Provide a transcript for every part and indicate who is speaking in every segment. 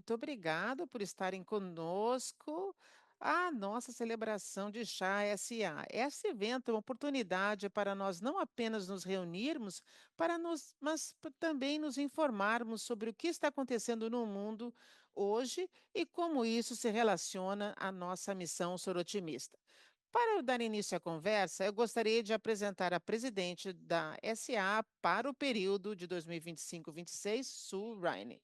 Speaker 1: muito obrigado por estarem conosco. A nossa celebração de Chá SA. Esse evento é uma oportunidade para nós não apenas nos reunirmos, também nos informarmos sobre o que está acontecendo no mundo hoje e como isso se relaciona à nossa missão sorotimista. Para eu dar início à conversa, eu gostaria de apresentar a presidente da SA para o período de 2025-26, Sue Rainey.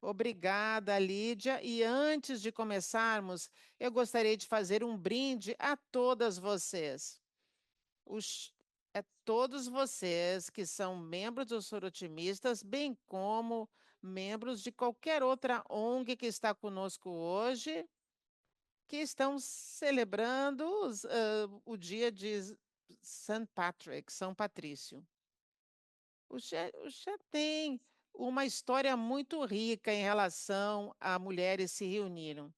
Speaker 1: Obrigada, Lídia. E antes de começarmos, eu gostaria de fazer um brinde a todas vocês. Todos vocês que são membros dos Sorotimistas, bem como membros de qualquer outra ONG que está conosco hoje, que estão celebrando o dia de St. Patrick, São Patrício. O Chá tem uma história muito rica em relação a mulheres se reuniram.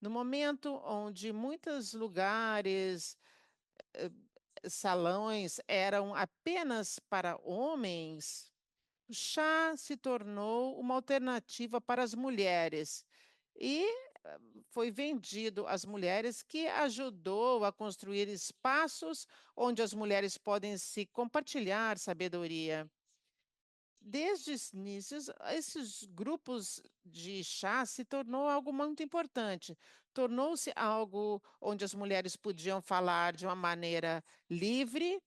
Speaker 1: No momento onde muitos lugares, eh, salões eram apenas para homens, o chá se tornou uma alternativa para as mulheres e foi vendido às mulheres, que ajudou a construir espaços onde as mulheres podem se compartilhar sabedoria. Desde os inícios, esses grupos de chá se tornou algo muito importante. Tornou-se algo onde as mulheres podiam falar de uma maneira livre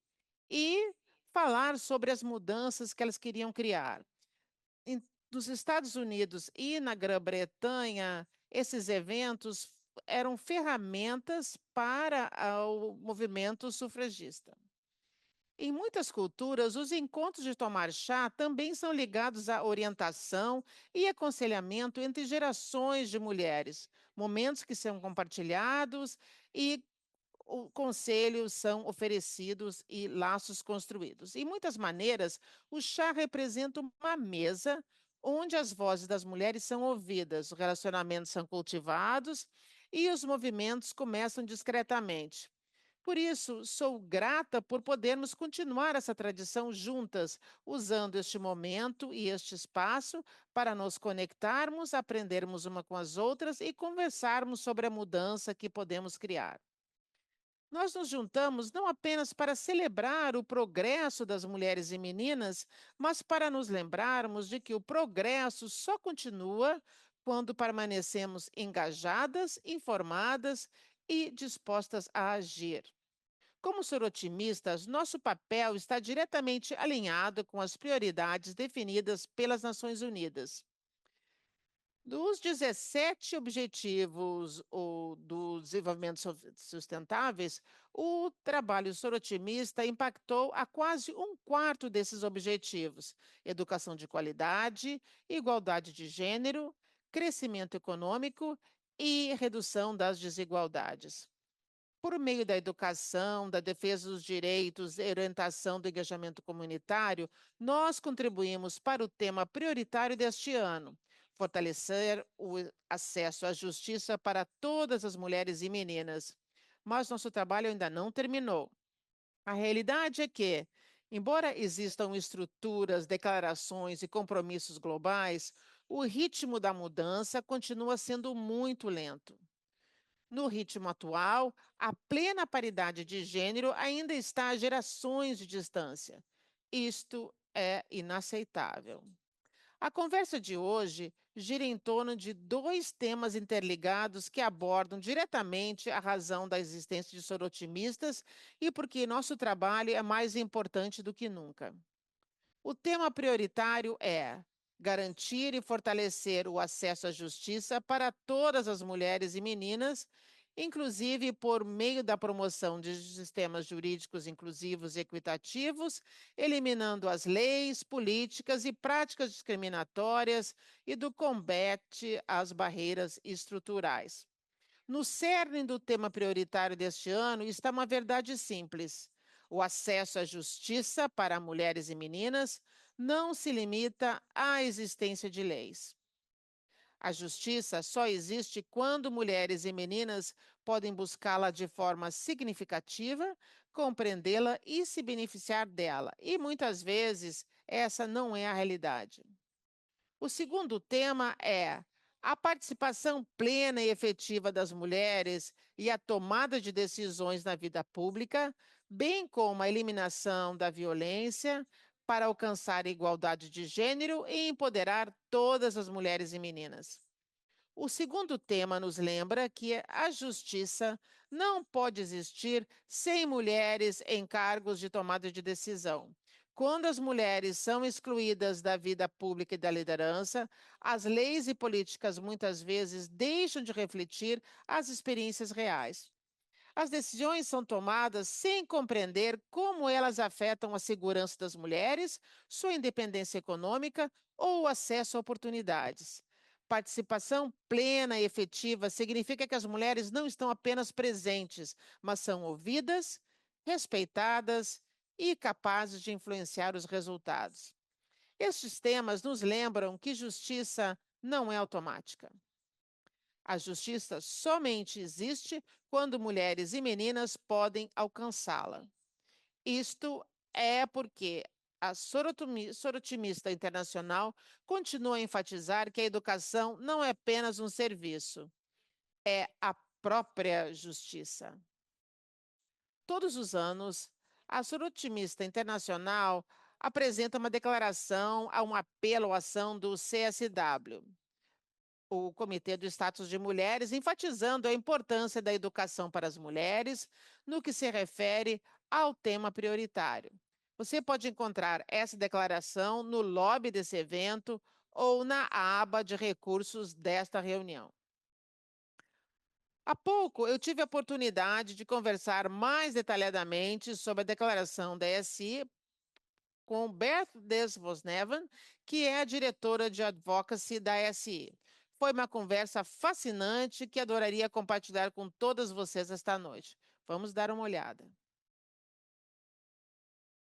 Speaker 1: e falar sobre as mudanças que elas queriam criar. Nos Estados Unidos e na Grã-Bretanha, esses eventos eram ferramentas para o movimento sufragista. Em muitas culturas, os encontros de tomar chá também são ligados à orientação e aconselhamento entre gerações de mulheres, momentos que são compartilhados e conselhos são oferecidos e laços construídos. Em muitas maneiras, o chá representa uma mesa onde as vozes das mulheres são ouvidas, os relacionamentos são cultivados e os movimentos começam discretamente. Por isso, sou grata por podermos continuar essa tradição juntas, usando este momento e este espaço para nos conectarmos, aprendermos uma com as outras e conversarmos sobre a mudança que podemos criar. Nós nos juntamos não apenas para celebrar o progresso das mulheres e meninas, mas para nos lembrarmos de que o progresso só continua quando permanecemos engajadas, informadas e dispostas a agir. Como sorotimistas, nosso papel está diretamente alinhado com as prioridades definidas pelas Nações Unidas. Dos 17 objetivos do desenvolvimento sustentáveis, o trabalho sorotimista impactou a quase um quarto desses objetivos: educação de qualidade, igualdade de gênero, crescimento econômico e redução das desigualdades. Por meio da educação, da defesa dos direitos e orientação do engajamento comunitário, nós contribuímos para o tema prioritário deste ano: fortalecer o acesso à justiça para todas as mulheres e meninas. Mas nosso trabalho ainda não terminou. A realidade é que, embora existam estruturas, declarações e compromissos globais, o ritmo da mudança continua sendo muito lento. No ritmo atual, a plena paridade de gênero ainda está a gerações de distância. Isto é inaceitável. A conversa de hoje gira em torno de dois temas interligados que abordam diretamente a razão da existência de sorotimistas e por que nosso trabalho é mais importante do que nunca. O tema prioritário é garantir e fortalecer o acesso à justiça para todas as mulheres e meninas, inclusive por meio da promoção de sistemas jurídicos inclusivos e equitativos, eliminando as leis, políticas e práticas discriminatórias e do combate às barreiras estruturais. No cerne do tema prioritário deste ano está uma verdade simples: o acesso à justiça para mulheres e meninas não se limita à existência de leis. A justiça só existe quando mulheres e meninas podem buscá-la de forma significativa, compreendê-la e se beneficiar dela. E muitas vezes essa não é a realidade. O segundo tema é A participação plena e efetiva das mulheres e a tomada de decisões na vida pública, bem como a eliminação da violência, para alcançar a igualdade de gênero e empoderar todas as mulheres e meninas. O segundo tema nos lembra que a justiça não pode existir sem mulheres em cargos de tomada de decisão. Quando as mulheres são excluídas da vida pública e da liderança, as leis e políticas muitas vezes deixam de refletir as experiências reais. As decisões são tomadas sem compreender como elas afetam a segurança das mulheres, sua independência econômica ou o acesso a oportunidades. Participação plena e efetiva significa que as mulheres não estão apenas presentes, mas são ouvidas, respeitadas e capazes de influenciar os resultados. Estes temas nos lembram que justiça não é automática. A justiça somente existe quando mulheres e meninas podem alcançá-la. Isto é porque a Sorotimista Internacional continua a enfatizar que a educação não é apenas um serviço, é a própria justiça. Todos os anos, a Sorotimista Internacional apresenta uma declaração a um apelo à ação do CSW, o Comitê do Status de Mulheres, enfatizando a importância da educação para as mulheres no que se refere ao tema prioritário. Você pode encontrar essa declaração no lobby desse evento ou na aba de recursos desta reunião. Há pouco eu tive a oportunidade de conversar mais detalhadamente sobre a declaração da SI com Beth Desvosnevan, que é a diretora de advocacy da SI. Foi uma conversa fascinante que adoraria compartilhar com todas vocês esta noite. Vamos dar uma olhada.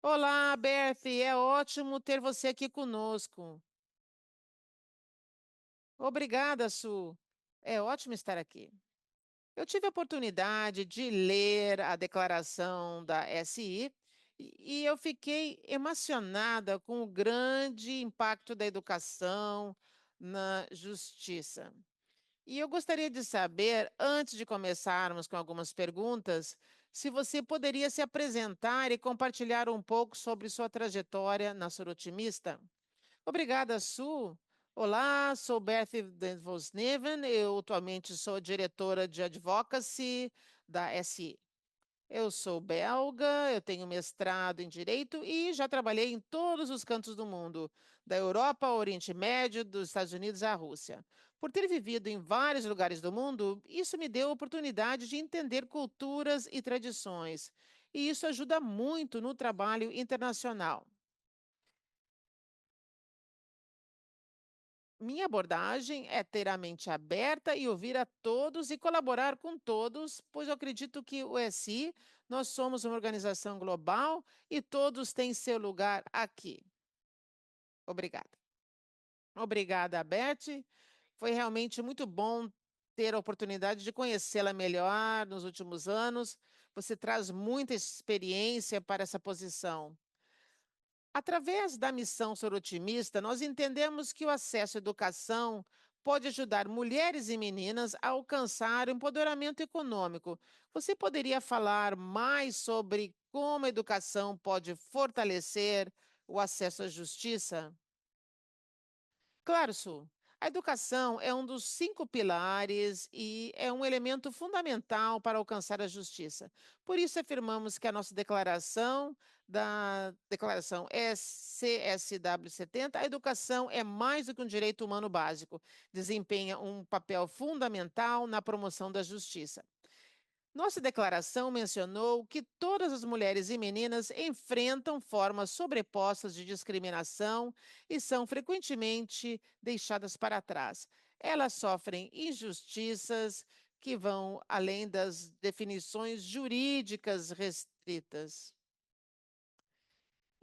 Speaker 1: Olá, Beth, é ótimo ter você aqui conosco. Obrigada, Su. É ótimo estar aqui. Eu tive a oportunidade de ler a declaração da SI e eu fiquei emocionada com o grande impacto da educação na justiça. E eu gostaria de saber, antes de começarmos com algumas perguntas, se você poderia se apresentar e compartilhar um pouco sobre sua trajetória na Sorotimista. Obrigada, Su. Olá, sou Beth Vosneven, eu atualmente sou diretora de advocacy da SI. Eu sou belga, eu tenho mestrado em Direito e já trabalhei em todos os cantos do mundo, da Europa ao Oriente Médio, dos Estados Unidos à Rússia. Por ter vivido em vários lugares do mundo, isso me deu a oportunidade de entender culturas e tradições, e isso ajuda muito no trabalho internacional. Minha abordagem é ter a mente aberta e ouvir a todos e colaborar com todos, pois eu acredito que o SI, nós somos uma organização global e todos têm seu lugar aqui. Obrigada. Obrigada, Beth. Foi realmente muito bom ter a oportunidade de conhecê-la melhor nos últimos anos. Você traz muita experiência para essa posição. Através da missão sorotimista, nós entendemos que o acesso à educação pode ajudar mulheres e meninas a alcançar o empoderamento econômico. Você poderia falar mais sobre como a educação pode fortalecer o acesso à justiça? Claro, Su. A educação é um dos 5 pilares e é um elemento fundamental para alcançar a justiça. Por isso, afirmamos que a nossa declaração, da declaração CSW 70, a educação é mais do que um direito humano básico, desempenha um papel fundamental na promoção da justiça. Nossa declaração mencionou que todas as mulheres e meninas enfrentam formas sobrepostas de discriminação e são frequentemente deixadas para trás. Elas sofrem injustiças que vão além das definições jurídicas restritas.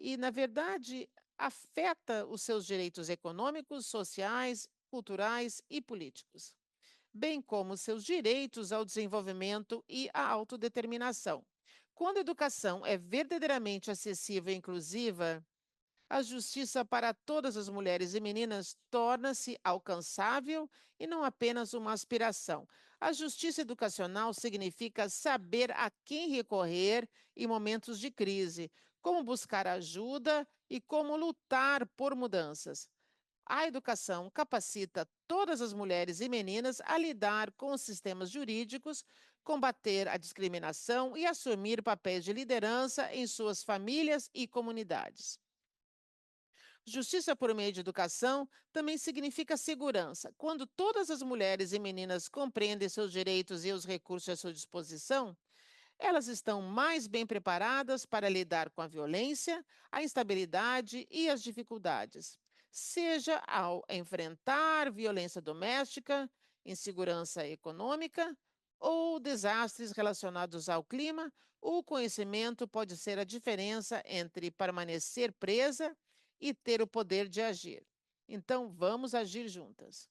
Speaker 1: E, na verdade, afeta os seus direitos econômicos, sociais, culturais e políticos, bem como seus direitos ao desenvolvimento e à autodeterminação. Quando a educação é verdadeiramente acessível e inclusiva, A justiça para todas as mulheres e meninas torna-se alcançável e não apenas uma aspiração. A justiça educacional significa saber a quem recorrer em momentos de crise, como buscar ajuda e como lutar por mudanças. A educação capacita todas as mulheres e meninas a lidar com os sistemas jurídicos, combater a discriminação e assumir papéis de liderança em suas famílias e comunidades. Justiça por meio de educação também significa segurança. Quando todas as mulheres e meninas compreendem seus direitos e os recursos à sua disposição, elas estão mais bem preparadas para lidar com a violência, a instabilidade e as dificuldades, seja ao enfrentar violência doméstica, insegurança econômica ou desastres relacionados ao clima. O conhecimento pode ser a diferença entre permanecer presa e ter o poder de agir. Então, vamos agir juntas.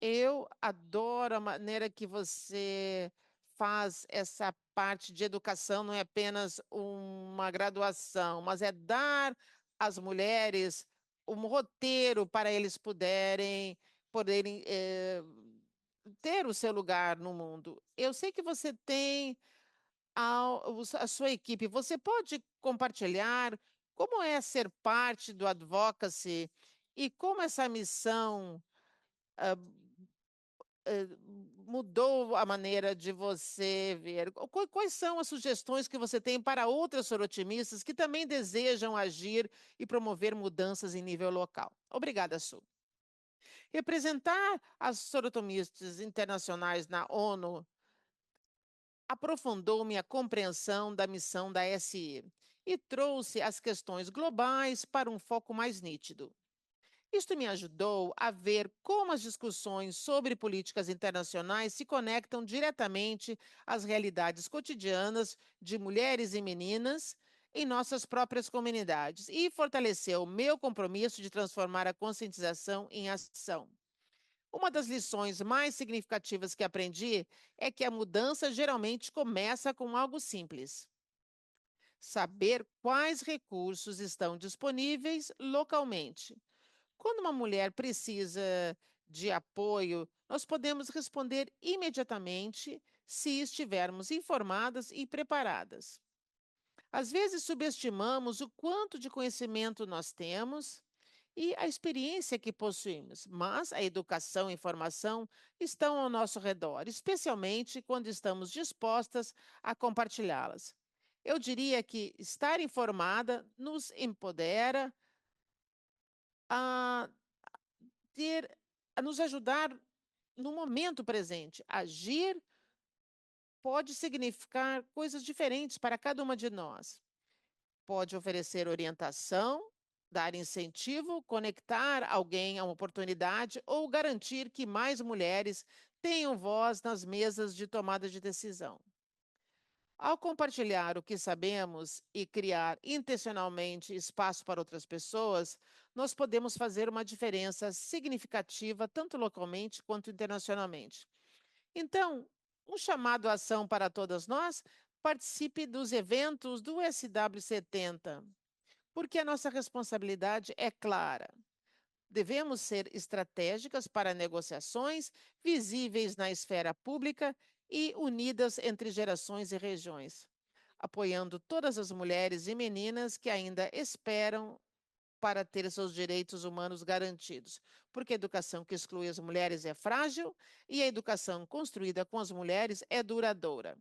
Speaker 1: Eu adoro a maneira que você faz essa parte de educação, não é apenas uma graduação, mas é dar às mulheres um roteiro para eles poderem ter o seu lugar no mundo. Eu sei que você tem a sua equipe. Você pode compartilhar como é ser parte do advocacy e como essa missão ah, eh, mudou a maneira de você ver? Quais são as sugestões que você tem para outras sorotimistas que também desejam agir e promover mudanças em nível local? Obrigada, Su. Representar as sorotomistas internacionais na ONU aprofundou minha compreensão da missão da SI e trouxe as questões globais para um foco mais nítido. Isto me ajudou a ver como as discussões sobre políticas internacionais se conectam diretamente às realidades cotidianas de mulheres e meninas em nossas próprias comunidades e fortaleceu meu compromisso de transformar a conscientização em ação. Uma das lições mais significativas que aprendi é que a mudança geralmente começa com algo simples: saber quais recursos estão disponíveis localmente. Quando uma mulher precisa de apoio, nós podemos responder imediatamente se estivermos informadas e preparadas. Às vezes subestimamos o quanto de conhecimento nós temos e a experiência que possuímos, mas a educação e informação estão ao nosso redor, especialmente quando estamos dispostas a compartilhá-las. Eu diria que estar informada nos empodera a ter, a nos ajudar no momento presente. Agir pode significar coisas diferentes para cada uma de nós. Pode oferecer orientação, dar incentivo, conectar alguém a uma oportunidade ou garantir que mais mulheres tenham voz nas mesas de tomada de decisão. Ao compartilhar o que sabemos e criar intencionalmente espaço para outras pessoas, nós podemos fazer uma diferença significativa tanto localmente quanto internacionalmente. Então, um chamado à ação para todas nós: participe dos eventos do SW70, porque a nossa responsabilidade é clara. Devemos ser estratégicas para negociações, visíveis na esfera pública e unidas entre gerações e regiões, apoiando todas as mulheres e meninas que ainda esperam para ter seus direitos humanos garantidos, porque a educação que exclui as mulheres é frágil e a educação construída com as mulheres é duradoura.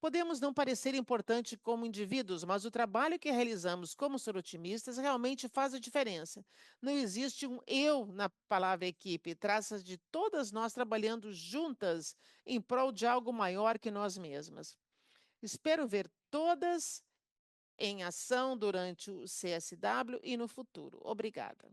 Speaker 1: Podemos não parecer importante como indivíduos, mas o trabalho que realizamos como sorotimistas realmente faz a diferença. Não existe um eu na palavra equipe, trata de todas nós trabalhando juntas em prol de algo maior que nós mesmas. Espero ver todas em ação durante o CSW e no futuro. Obrigada.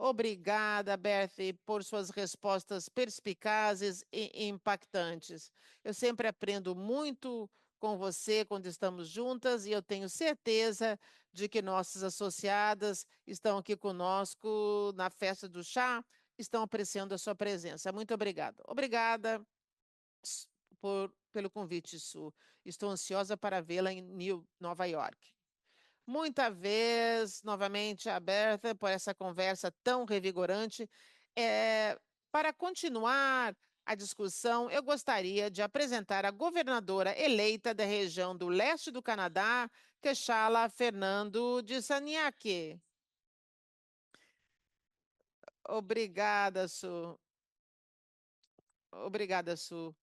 Speaker 1: Obrigada, Berthe, por suas respostas perspicazes e impactantes. Eu sempre aprendo muito com você quando estamos juntas e eu tenho certeza de que nossas associadas estão aqui conosco na festa do chá, estão apreciando a sua presença. Muito obrigada. Obrigada pelo convite, Su. Estou ansiosa para vê-la em Nova York. Muita vez, novamente aberta por essa conversa tão revigorante. É, para continuar a discussão, eu gostaria de apresentar a governadora eleita da região do leste do Canadá, Keshala Fernando de Saniaque. Obrigada, Su. Obrigada, Su.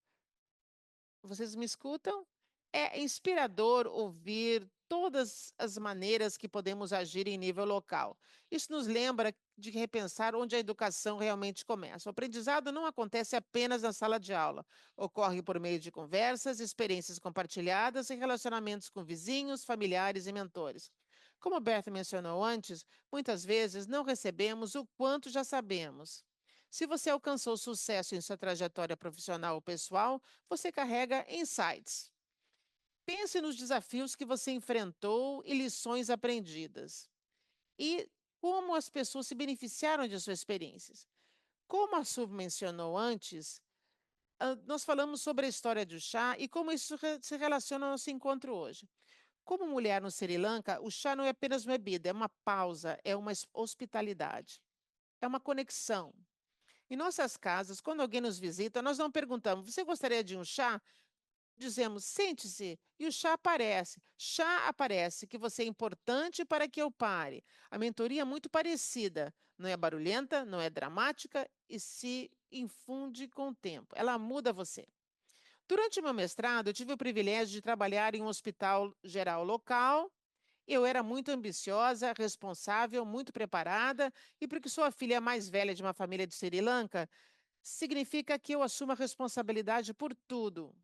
Speaker 1: Vocês me escutam? É inspirador ouvir todas as maneiras que podemos agir em nível local. Isso nos lembra de repensar onde a educação realmente começa. O aprendizado não acontece apenas na sala de aula, ocorre por meio de conversas, experiências compartilhadas e relacionamentos com vizinhos, familiares e mentores. Como Beth mencionou antes, muitas vezes não recebemos o quanto já sabemos. Se você alcançou sucesso em sua trajetória profissional ou pessoal, você carrega insights. Pense nos desafios que você enfrentou e lições aprendidas. E como as pessoas se beneficiaram de suas experiências. Como a Sub mencionou antes, nós falamos sobre a história do chá e como isso se relaciona ao nosso encontro hoje. Como mulher no Sri Lanka, o chá não é apenas uma bebida, é uma pausa, é uma hospitalidade, é uma conexão. Em nossas casas, quando alguém nos visita, nós não perguntamos: você gostaria de um chá? Dizemos: sente-se, e o chá aparece. Chá aparece, que você é importante para que eu pare. A mentoria é muito parecida. Não é barulhenta, não é dramática e se infunde com o tempo. Ela muda você. Durante o meu mestrado, eu tive o privilégio de trabalhar em um hospital geral local. Eu era muito ambiciosa, responsável, muito preparada, e porque sou a filha mais velha de uma família de Sri Lanka, significa que eu assumo a responsabilidade por tudo.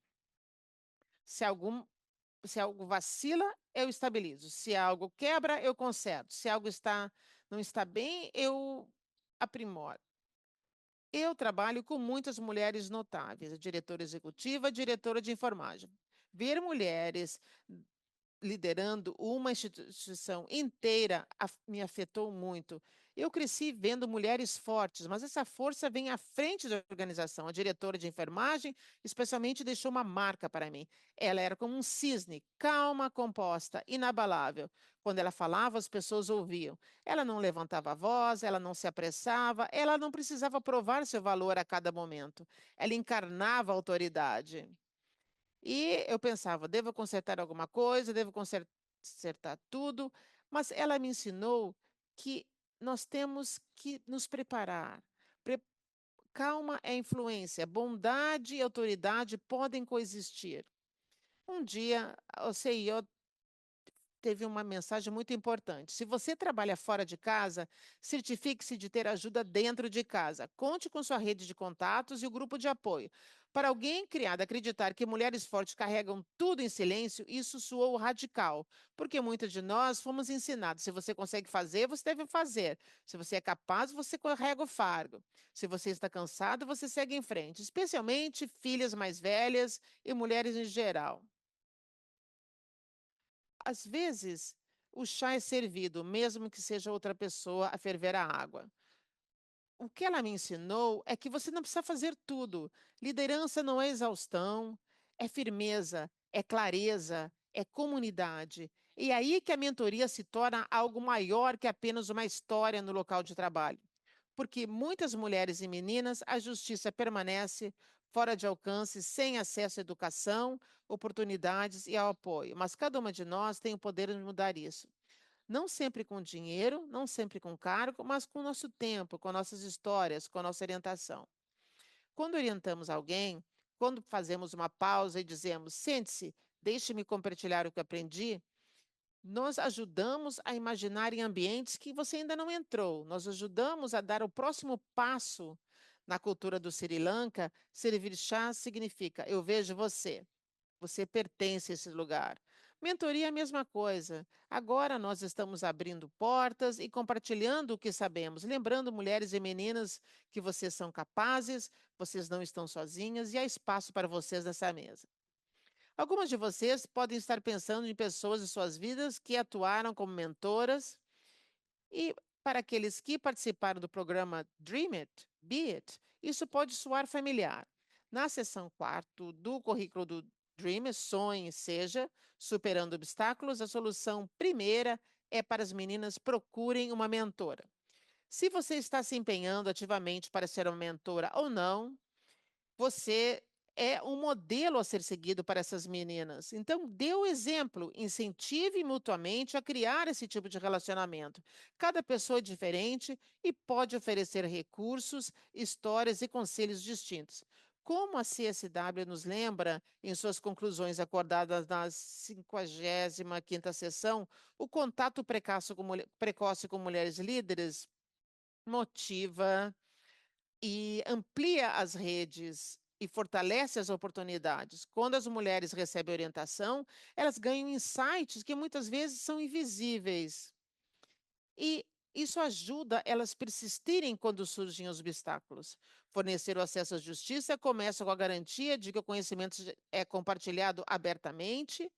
Speaker 1: Se algum, se algo vacila, eu estabilizo. Se algo quebra, eu conserto. Se algo não está bem, eu aprimoro. Eu trabalho com muitas mulheres notáveis, a diretora executiva, a diretora de enfermagem. Ver mulheres liderando uma instituição inteira me afetou muito. Eu cresci vendo mulheres fortes, mas essa força vem à frente da organização. A diretora de enfermagem, especialmente, deixou uma marca para mim. Ela era como um cisne, calma, composta, inabalável. Quando ela falava, as pessoas ouviam. Ela não levantava a voz, ela não se apressava, ela não precisava provar seu valor a cada momento. Ela encarnava a autoridade. E eu pensava, devo consertar alguma coisa, devo consertar tudo, mas ela me ensinou que nós temos que nos preparar. Pre- Calma é influência, bondade e autoridade podem coexistir. Um dia, o CEO teve uma mensagem muito importante. Se você trabalha fora de casa, certifique-se de ter ajuda dentro de casa. Conte com sua rede de contatos e o grupo de apoio. Para alguém criado a acreditar que mulheres fortes carregam tudo em silêncio, isso soou radical, porque muitas de nós fomos ensinados: se você consegue fazer, você deve fazer. Se você é capaz, você carrega o fardo. Se você está cansado, você segue em frente, especialmente filhas mais velhas e mulheres em geral. Às vezes, o chá é servido, mesmo que seja outra pessoa a ferver a água. O que ela me ensinou é que você não precisa fazer tudo. Liderança não é exaustão, é firmeza, é clareza, é comunidade. E é aí que a mentoria se torna algo maior que apenas uma história no local de trabalho. Porque muitas mulheres e meninas, a justiça permanece fora de alcance, sem acesso à educação, oportunidades e ao apoio. Mas cada uma de nós tem o poder de mudar isso. Não sempre com dinheiro, não sempre com cargo, mas com o nosso tempo, com nossas histórias, com a nossa orientação. Quando orientamos alguém, quando fazemos uma pausa e dizemos: sente-se, deixe-me compartilhar o que aprendi, nós ajudamos a imaginar em ambientes que você ainda não entrou. Nós ajudamos a dar o próximo passo. Na cultura do Sri Lanka, servir chá significa: eu vejo você. Você pertence a esse lugar. Mentoria é a mesma coisa. Agora nós estamos abrindo portas e compartilhando o que sabemos, lembrando mulheres e meninas que vocês são capazes, vocês não estão sozinhas e há espaço para vocês nessa mesa. Algumas de vocês podem estar pensando em pessoas em suas vidas que atuaram como mentoras, e para aqueles que participaram do programa Dream It, Be It, isso pode soar familiar. Na seção 4 do currículo do Dream It, Sonhe, Seja, Superando Obstáculos, a solução primeira é para as meninas procurem uma mentora. Se você está se empenhando ativamente para ser uma mentora ou não, você é um modelo a ser seguido para essas meninas. Então, dê o exemplo, incentive mutuamente a criar esse tipo de relacionamento. Cada pessoa é diferente e pode oferecer recursos, histórias e conselhos distintos. Como a CSW nos lembra em suas conclusões acordadas na 55ª sessão, o contato precoce com mulheres líderes motiva e amplia as redes e fortalece as oportunidades. Quando as mulheres recebem orientação, elas ganham insights que muitas vezes são invisíveis. E isso ajuda elas persistirem quando surgem obstáculos. Fornecer o acesso à justiça começa com a garantia de que o conhecimento é compartilhado abertamente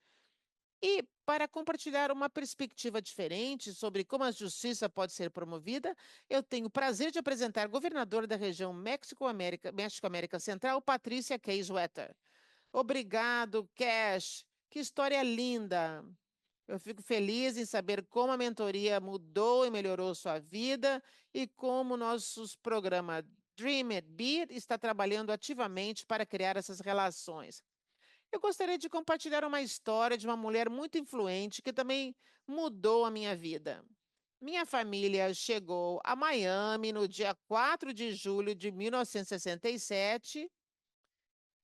Speaker 1: e para compartilhar uma perspectiva diferente sobre como a justiça pode ser promovida, eu tenho o prazer de apresentar a governadora da região México-América Central, Patrícia Case Wetter. Obrigado, Cash. Que história linda. Eu fico feliz em saber como a mentoria mudou e melhorou sua vida e como o nosso programa Dream It Be está trabalhando ativamente para criar essas relações. Eu gostaria de compartilhar uma história de uma mulher muito influente que também mudou a minha vida. Minha família chegou a Miami no dia 4 de julho de 1967.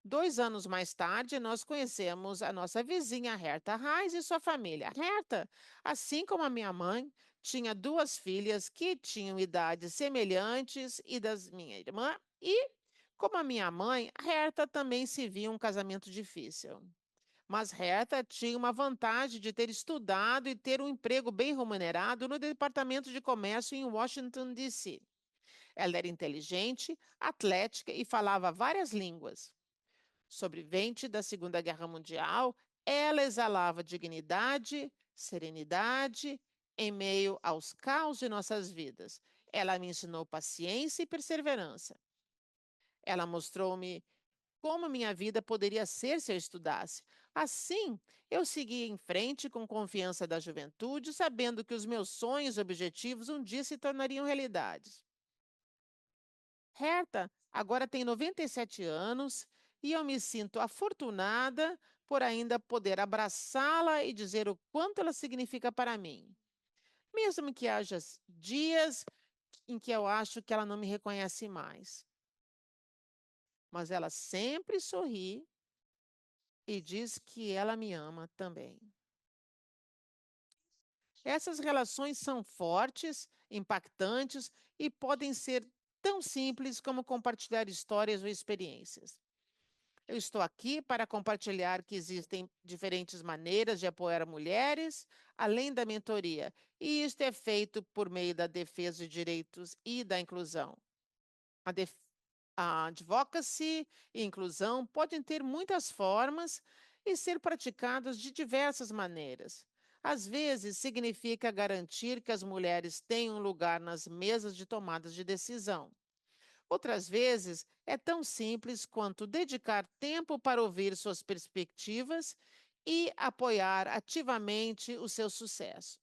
Speaker 1: 2 anos mais tarde, nós conhecemos a nossa vizinha Herta Reis e sua família. Herta, assim como a minha mãe, tinha duas filhas que tinham idades semelhantes e das minha irmã, e, como a minha mãe, Herta também se via um casamento difícil. Mas Herta tinha uma vantagem de ter estudado e ter um emprego bem remunerado no Departamento de Comércio em Washington, D.C. Ela era inteligente, atlética e falava várias línguas. Sobrevivente da Segunda Guerra Mundial, ela exalava dignidade, serenidade em meio aos caos de nossas vidas. Ela me ensinou paciência e perseverança. Ela mostrou-me como minha vida poderia ser se eu estudasse. Assim, eu segui em frente com confiança da juventude, sabendo que os meus sonhos e objetivos um dia se tornariam realidades. Herta agora tem 97 anos e eu me sinto afortunada por ainda poder abraçá-la e dizer o quanto ela significa para mim. Mesmo que haja dias em que eu acho que ela não me reconhece mais. Mas ela sempre sorri e diz que ela me ama também. Essas relações são fortes, impactantes e podem ser tão simples como compartilhar histórias ou experiências. Eu estou aqui para compartilhar que existem diferentes maneiras de apoiar mulheres, além da mentoria, e isto é feito por meio da defesa de direitos e da inclusão. A, def a advocacy e inclusão podem ter muitas formas e ser praticadas de diversas maneiras. Às vezes, significa garantir que as mulheres tenham lugar nas mesas de tomadas de decisão. Outras vezes, é tão simples quanto dedicar tempo para ouvir suas perspectivas e apoiar ativamente o seu sucesso.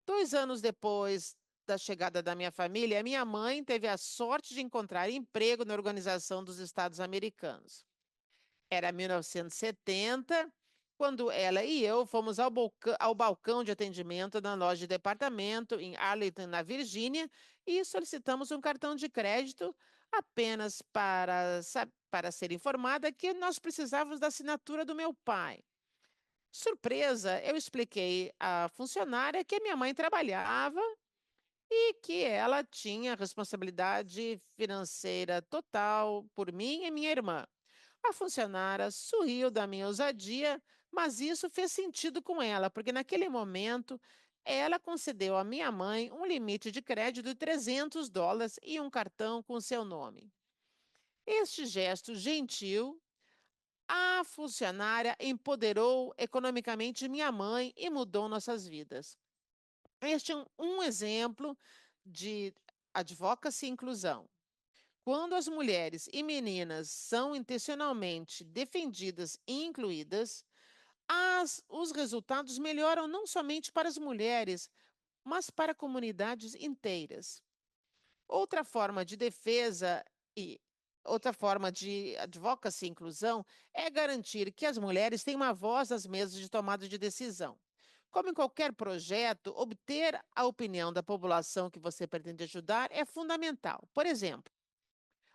Speaker 1: 2 anos depois da chegada da minha família, minha mãe teve a sorte de encontrar emprego na Organização dos Estados Americanos. Era 1970, quando ela e eu fomos ao balcão de atendimento da loja de departamento em Arlington, na Virgínia, e solicitamos um cartão de crédito apenas para ser informada que nós precisávamos da assinatura do meu pai. Surpresa, eu expliquei à funcionária que minha mãe trabalhava e que ela tinha responsabilidade financeira total por mim e minha irmã. A funcionária sorriu da minha ousadia, mas isso fez sentido com ela, porque naquele momento ela concedeu à minha mãe um limite de crédito de US$ 300 e um cartão com seu nome. Este gesto gentil, a funcionária empoderou economicamente minha mãe e mudou nossas vidas. Este é um exemplo de advocacy e inclusão. Quando as mulheres e meninas são intencionalmente defendidas e incluídas, os resultados melhoram não somente para as mulheres, mas para comunidades inteiras. Outra forma de defesa e outra forma de advocacy e inclusão é garantir que as mulheres têm uma voz nas mesas de tomada de decisão. Como em qualquer projeto, obter a opinião da população que você pretende ajudar é fundamental. Por exemplo,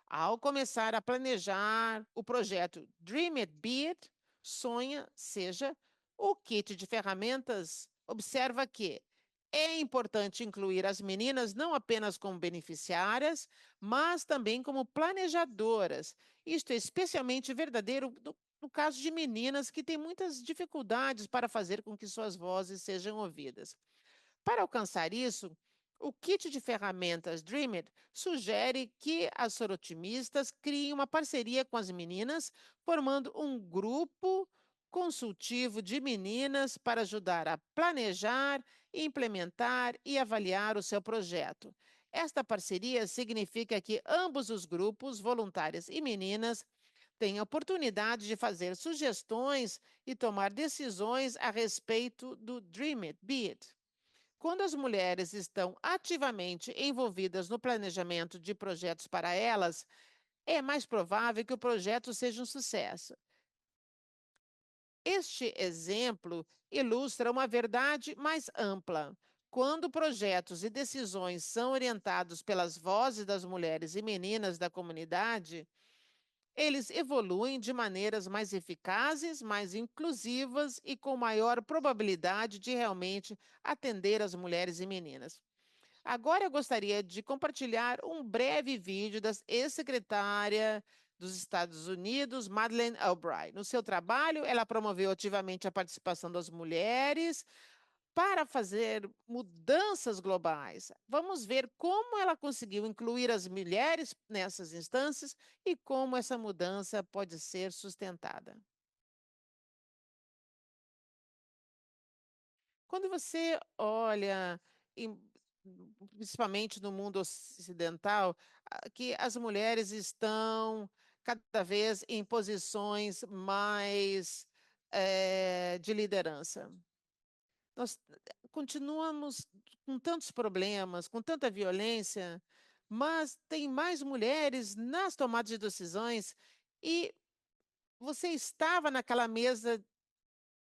Speaker 1: ao começar a planejar o projeto Dream It, Be It, sonha, seja, o kit de ferramentas observa que é importante incluir as meninas não apenas como beneficiárias, mas também como planejadoras. Isto é especialmente verdadeiro no caso de meninas que têm muitas dificuldades para fazer com que suas vozes sejam ouvidas. Para alcançar isso, o kit de ferramentas Dreamer sugere que as sorotimistas criem uma parceria com as meninas, formando um grupo consultivo de meninas para ajudar a planejar, implementar e avaliar o seu projeto. Esta parceria significa que ambos os grupos, voluntárias e meninas, têm a oportunidade de fazer sugestões e tomar decisões a respeito do Dream It, Be It. Quando as mulheres estão ativamente envolvidas no planejamento de projetos para elas, é mais provável que o projeto seja um sucesso. Este exemplo ilustra uma verdade mais ampla. Quando projetos e decisões são orientados pelas vozes das mulheres e meninas da comunidade, eles evoluem de maneiras mais eficazes, mais inclusivas e com maior probabilidade de realmente atender as mulheres e meninas. Agora eu gostaria de compartilhar um breve vídeo da ex-secretária dos Estados Unidos, Madeleine Albright. No seu trabalho, ela promoveu ativamente a participação das mulheres para fazer mudanças globais. Vamos ver como ela conseguiu incluir as mulheres nessas instâncias e como essa mudança pode ser sustentada. Quando você olha, em- principalmente no mundo ocidental, que as mulheres estão cada vez em posições mais de liderança. Nós continuamos com tantos problemas, com tanta violência, mas tem mais mulheres nas tomadas de decisões e você estava naquela mesa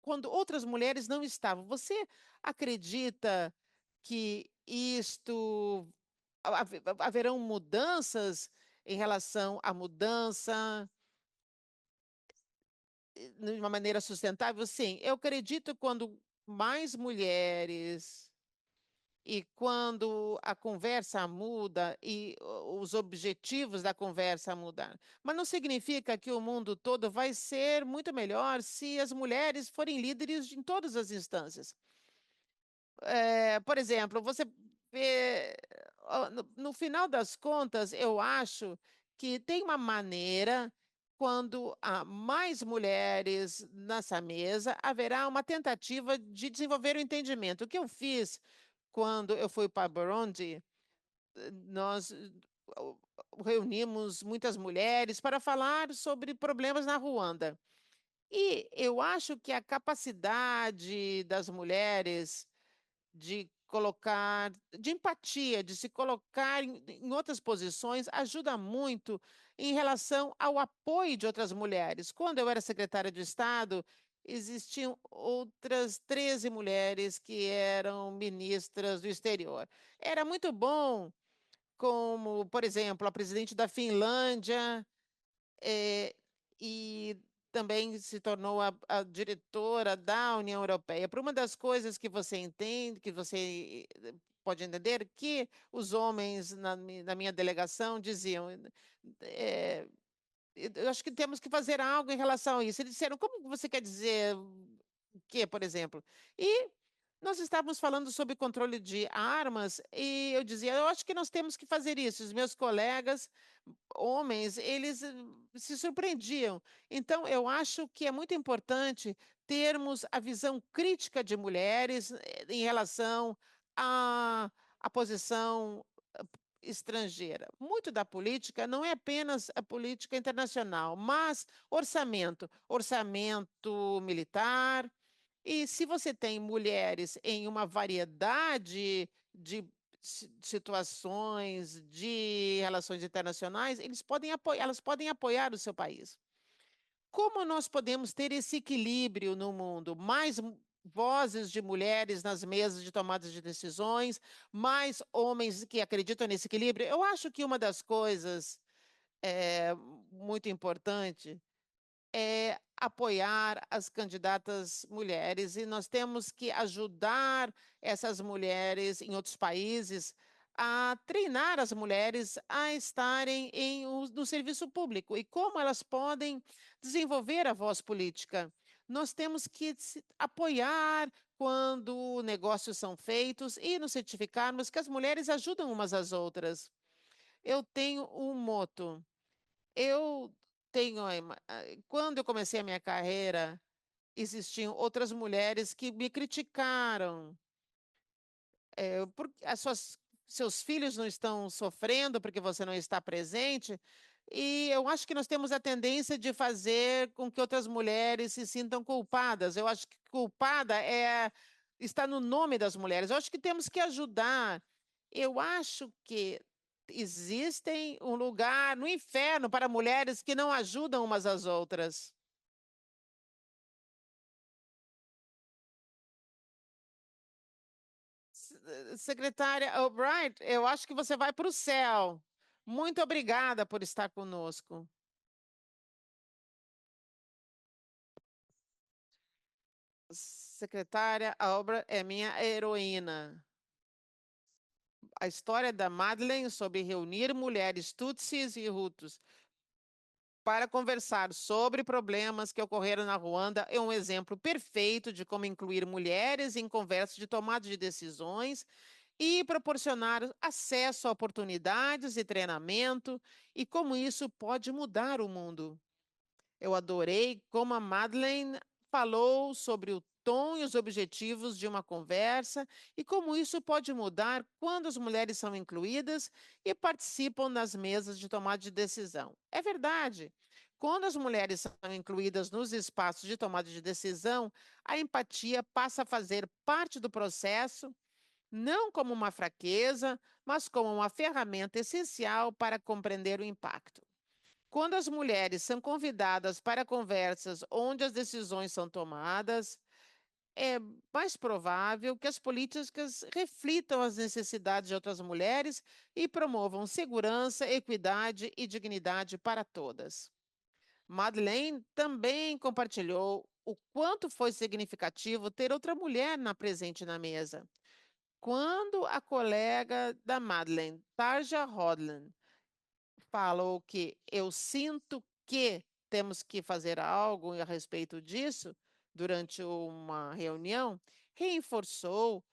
Speaker 1: quando outras mulheres não estavam. Você acredita que isto haverão mudanças em relação à mudança de uma maneira sustentável? Sim, eu acredito quando mais mulheres e quando a conversa muda e os objetivos da conversa mudar. Mas não significa que o mundo todo vai ser muito melhor se as mulheres forem líderes em todas as instâncias. Por exemplo, você vê, no final das contas, eu acho que tem uma maneira, quando há mais mulheres nessa mesa, haverá uma tentativa de desenvolver o entendimento. O que eu fiz quando eu fui para Burundi, nós reunimos muitas mulheres para falar sobre problemas na Ruanda. E eu acho que a capacidade das mulheres de empatia, de se colocar em outras posições, ajuda muito em relação ao apoio de outras mulheres. Quando eu era secretária de Estado, existiam outras 13 mulheres que eram ministras do exterior. Era muito bom, como, por exemplo, a presidente da Finlândia, eh, e também se tornou a diretora da União Europeia. Por uma das coisas que você entende, que você pode entender, que os homens na minha delegação diziam, eh, eu acho que temos que fazer algo em relação a isso. Eles disseram, como você quer dizer o quê, por exemplo? E nós estávamos falando sobre controle de armas e eu dizia, eu acho que nós temos que fazer isso. Os meus colegas homens, eles se surpreendiam. Então, eu acho que é muito importante termos a visão crítica de mulheres em relação à posição estrangeira. Muito da política não é apenas a política internacional, mas orçamento militar. E se você tem mulheres em uma variedade de situações de relações internacionais, elas podem apoiar o seu país. Como nós podemos ter esse equilíbrio no mundo? Mais vozes de mulheres nas mesas de tomada de decisões, mais homens que acreditam nesse equilíbrio. Eu acho que uma das coisas é, muito importante é apoiar as candidatas mulheres e nós temos que ajudar essas mulheres em outros países a treinar as mulheres a estarem no serviço público e como elas podem desenvolver a voz política. Nós temos que apoiar quando negócios são feitos e nos certificarmos que as mulheres ajudam umas às outras. Eu tenho um moto. Eu tenho, quando eu comecei a minha carreira, existiam outras mulheres que me criticaram, porque seus filhos não estão sofrendo porque você não está presente. E eu acho que nós temos a tendência de fazer com que outras mulheres se sintam culpadas. Eu acho que culpada está no nome das mulheres. Eu acho que temos que ajudar. Eu acho que existem um lugar no inferno para mulheres que não ajudam umas às outras. Secretária Albright, eu acho que você vai para o céu. Muito obrigada por estar conosco. Secretária Albright é minha heroína. A história da Madeleine sobre reunir mulheres tutsis e hutus para conversar sobre problemas que ocorreram na Ruanda é um exemplo perfeito de como incluir mulheres em conversas de tomada de decisões e proporcionar acesso a oportunidades e treinamento, e como isso pode mudar o mundo. Eu adorei como a Madeleine falou sobre o tom e os objetivos de uma conversa e como isso pode mudar quando as mulheres são incluídas e participam nas mesas de tomada de decisão. É verdade. Quando as mulheres são incluídas nos espaços de tomada de decisão, a empatia passa a fazer parte do processo, não como uma fraqueza, mas como uma ferramenta essencial para compreender o impacto. Quando as mulheres são convidadas para conversas onde as decisões são tomadas, é mais provável que as políticas reflitam as necessidades de outras mulheres e promovam segurança, equidade e dignidade para todas. Madeleine também compartilhou o quanto foi significativo ter outra mulher presente na mesa. Quando a colega da Madeleine, Tarja Rodland, falou que eu sinto que temos que fazer algo a respeito disso durante uma reunião, reforçou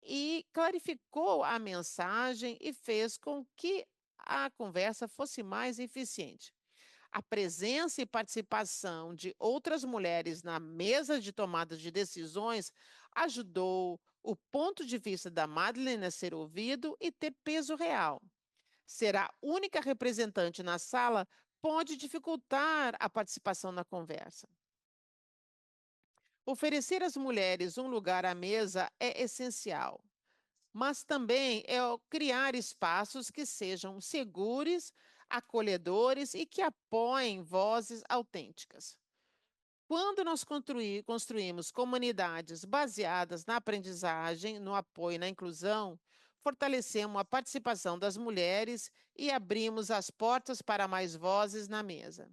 Speaker 1: e clarificou a mensagem e fez com que a conversa fosse mais eficiente. A presença e participação de outras mulheres na mesa de tomada de decisões ajudou o ponto de vista da Madeleine a ser ouvido e ter peso real. Ser a única representante na sala pode dificultar a participação na conversa. Oferecer às mulheres um lugar à mesa é essencial, mas também é criar espaços que sejam seguros, acolhedores e que apoiem vozes autênticas. Quando nós construímos comunidades baseadas na aprendizagem, no apoio e na inclusão, fortalecemos a participação das mulheres e abrimos as portas para mais vozes na mesa.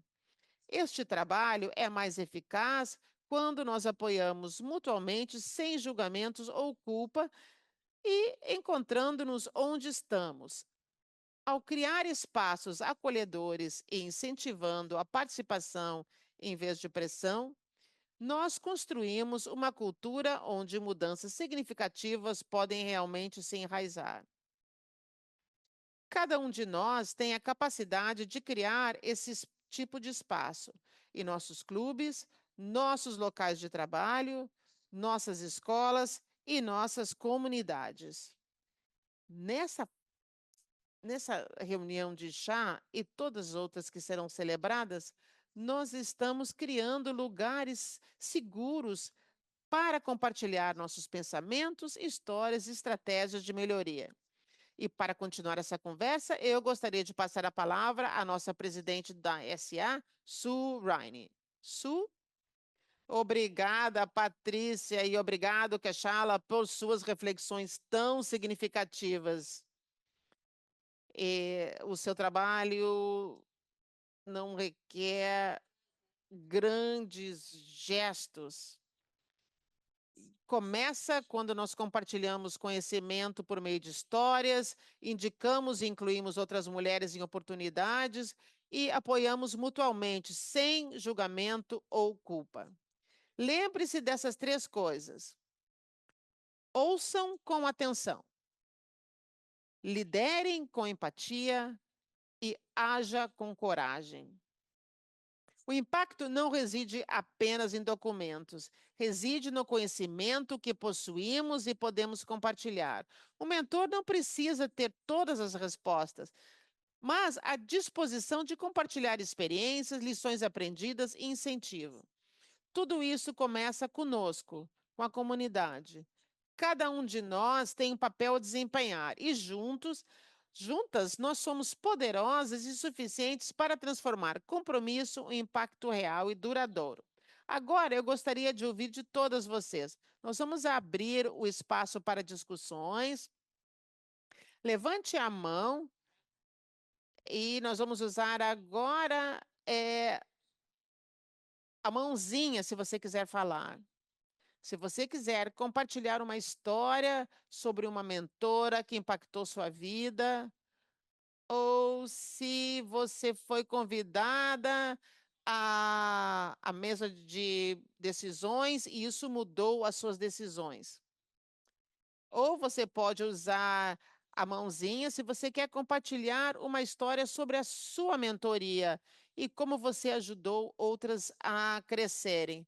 Speaker 1: Este trabalho é mais eficaz quando nós apoiamos mutuamente sem julgamentos ou culpa e encontrando-nos onde estamos. Ao criar espaços acolhedores e incentivando a participação em vez de pressão, nós construímos uma cultura onde mudanças significativas podem realmente se enraizar. Cada um de nós tem a capacidade de criar esse tipo de espaço em nossos clubes, nossos locais de trabalho, nossas escolas e nossas comunidades. Nessa nessa reunião de chá e todas as outras que serão celebradas, nós estamos criando lugares seguros para compartilhar nossos pensamentos, histórias e estratégias de melhoria. E para continuar essa conversa, eu gostaria de passar a palavra à nossa presidente da SA, Sue Rainey. Sue? Obrigada, Patrícia, e obrigado, Keshala, por suas reflexões tão significativas. O seu trabalho não requer grandes gestos. Começa quando nós compartilhamos conhecimento por meio de histórias, indicamos e incluímos outras mulheres em oportunidades e apoiamos mutuamente, sem julgamento ou culpa. Lembre-se dessas três coisas. Ouçam com atenção, liderem com empatia e haja com coragem. O impacto não reside apenas em documentos, reside no conhecimento que possuímos e podemos compartilhar. O mentor não precisa ter todas as respostas, mas a disposição de compartilhar experiências, lições aprendidas e incentivo. Tudo isso começa conosco, com a comunidade. Cada um de nós tem um papel a desempenhar e juntas, nós somos poderosas e suficientes para transformar compromisso em impacto real e duradouro. Agora, eu gostaria de ouvir de todas vocês. Nós vamos abrir o espaço para discussões. Levante a mão e nós vamos usar agora a mãozinha, se você quiser falar. Se você quiser compartilhar uma história sobre uma mentora que impactou sua vida, ou se você foi convidada à mesa de decisões e isso mudou as suas decisões. Ou você pode usar a mãozinha se você quer compartilhar uma história sobre a sua mentoria e como você ajudou outras a crescerem.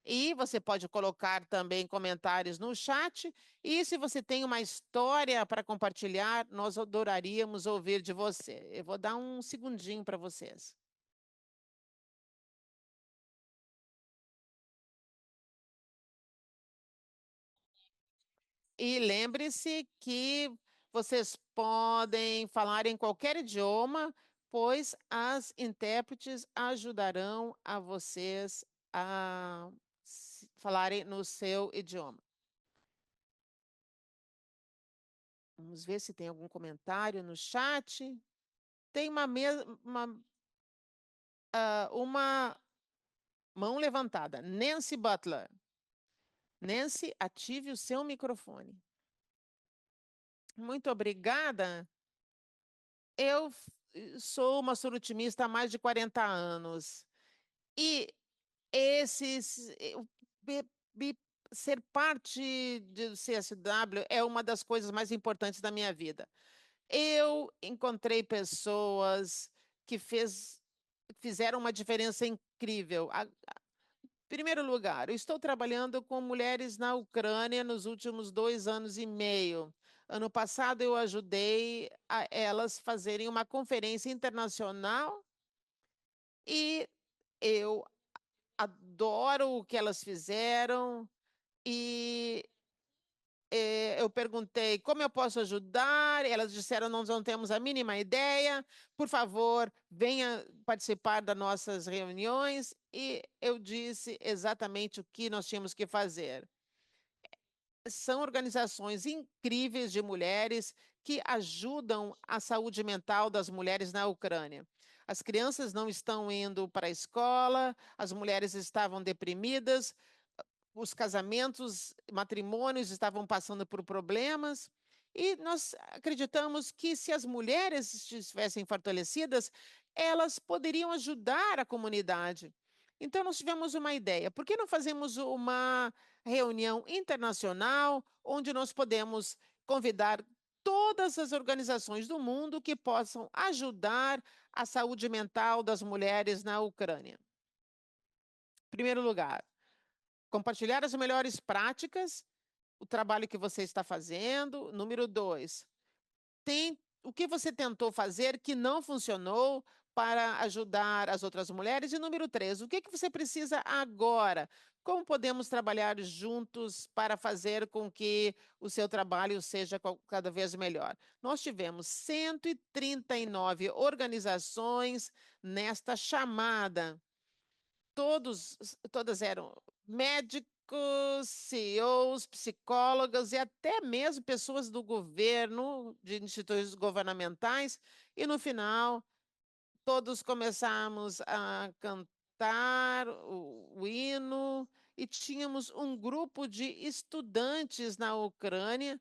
Speaker 1: E você pode colocar também comentários no chat. E se você tem uma história para compartilhar, nós adoraríamos ouvir de você. Eu vou dar um segundinho para vocês. E lembre-se que vocês podem falar em qualquer idioma, pois as intérpretes ajudarão a vocês a falarem no seu idioma. Vamos ver se tem algum comentário no chat. Tem uma mão levantada. Nancy Butler. Nancy, ative o seu microfone. Muito obrigada. Eu sou uma sorotimista há mais de 40 anos. E esses. Ser parte do CSW é uma das coisas mais importantes da minha vida. Eu encontrei pessoas que fizeram uma diferença incrível. Primeiro lugar, eu estou trabalhando com mulheres na Ucrânia nos últimos 2 anos e meio. Ano passado, eu ajudei a elas fazerem uma conferência internacional e eu adoro o que elas fizeram e eu perguntei como eu posso ajudar, elas disseram nós não temos a mínima ideia, por favor, venha participar das nossas reuniões, e eu disse exatamente o que nós tínhamos que fazer. São organizações incríveis de mulheres que ajudam a saúde mental das mulheres na Ucrânia. As crianças não estão indo para a escola, as mulheres estavam deprimidas, os casamentos, matrimônios estavam passando por problemas, e nós acreditamos que se as mulheres estivessem fortalecidas, elas poderiam ajudar a comunidade. Então, nós tivemos uma ideia. Por que não fazemos uma reunião internacional onde nós podemos convidar todas as organizações do mundo que possam ajudar a saúde mental das mulheres na Ucrânia? Em primeiro lugar, compartilhar as melhores práticas, o trabalho que você está fazendo. Número 2, tem o que você tentou fazer que não funcionou para ajudar as outras mulheres? E número três, o que que você precisa agora? Como podemos trabalhar juntos para fazer com que o seu trabalho seja cada vez melhor? Nós tivemos 139 organizações nesta chamada. Todas eram médicos, CEOs, psicólogas e até mesmo pessoas do governo, de instituições governamentais, e no final todos começamos a cantar o hino e tínhamos um grupo de estudantes na Ucrânia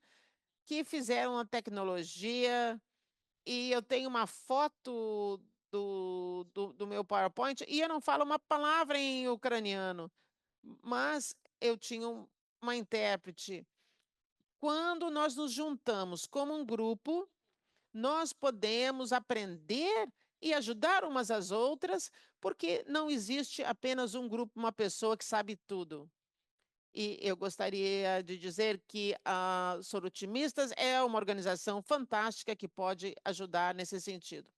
Speaker 1: que fizeram a tecnologia e eu tenho uma foto do meu PowerPoint e eu não falo uma palavra em ucraniano, mas eu tinha uma intérprete. Quando nós nos juntamos como um grupo, nós podemos aprender e ajudar umas às outras, porque não existe apenas um grupo, uma pessoa que sabe tudo. E eu gostaria de dizer que a Sorotimistas é uma organização fantástica que pode ajudar nesse sentido.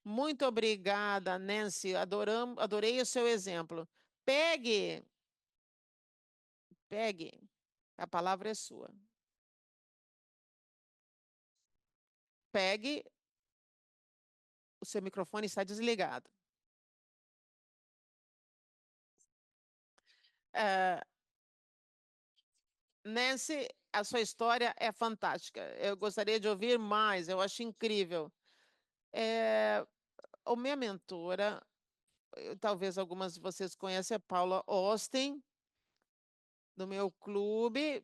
Speaker 1: Muito obrigada, Nancy. Adorei o seu exemplo. Pegue, pegue. A palavra é sua. Pegue, o seu microfone está desligado. Ah, Nancy, a sua história é fantástica. Eu gostaria de ouvir mais, eu acho incrível. É, a minha mentora, talvez algumas de vocês conhecem, a Paula Austin, do meu clube.